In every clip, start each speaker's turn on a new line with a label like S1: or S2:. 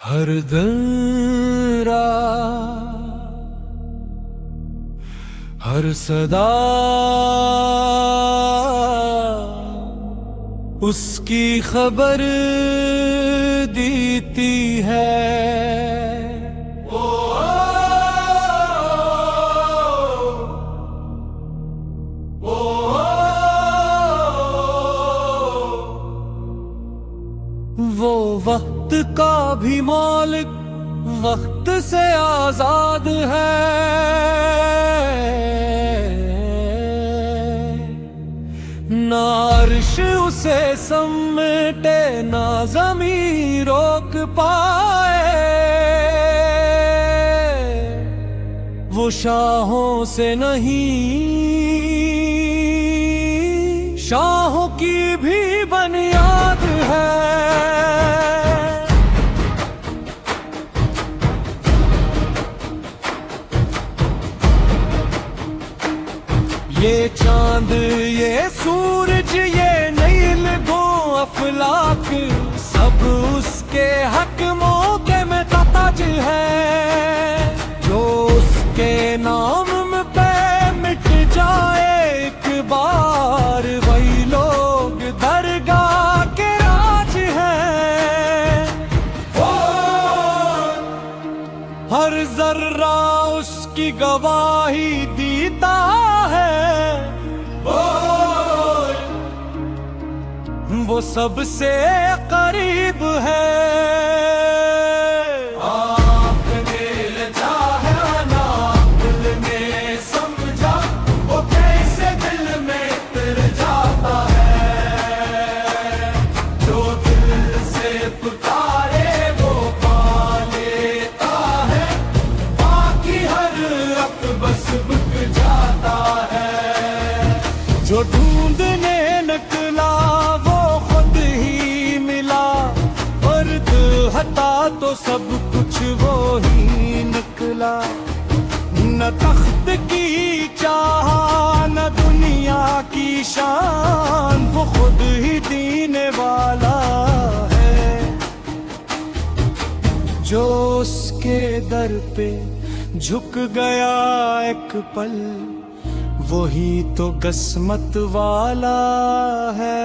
S1: हर दर्रा हर सदा उसकी खबर देती है। वो वक्त का भी मालिक वक्त से आजाद है। ना अर्श उसे समेटे ना ज़मीं रोक पाए। वो शाहों से नहीं शाहों की भी बुनियाद है। ये चांद ये सूरज ये नील गो अफलाक सब उसके हक मौके में ताज है। जो उसके नाम में पे मिट जाए एक बार वही लोग दरगाह के राज हैं। हर जर्रा उसकी गवाही देता है। वो सबसे करीब है। आपने लजा है ना दिल ने समझा वो कैसे दिल में उतर जाता है। जो दिल से पुकारे वो पा लेता है। बाकी हर वक्त बस बिक जाता है। जो ढूंढने निकला वो खुद ही मिला। अर्द हटा तो सब कुछ वो ही निकला। न तख्त की चाह न दुनिया की शान वो खुद ही देने वाला है। जो उसके दर पे झुक गया एक पल वही तो किस्मत वाला है।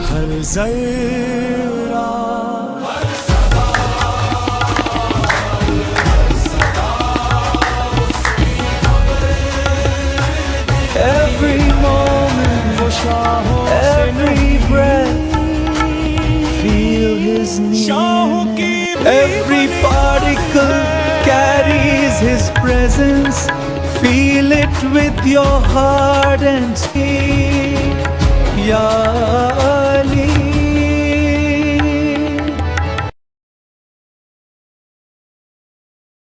S1: हर जर्रा every moment वो शाहों से every breath feel his need। शाहों की every particle carries his presence। feel it with your heart and speak या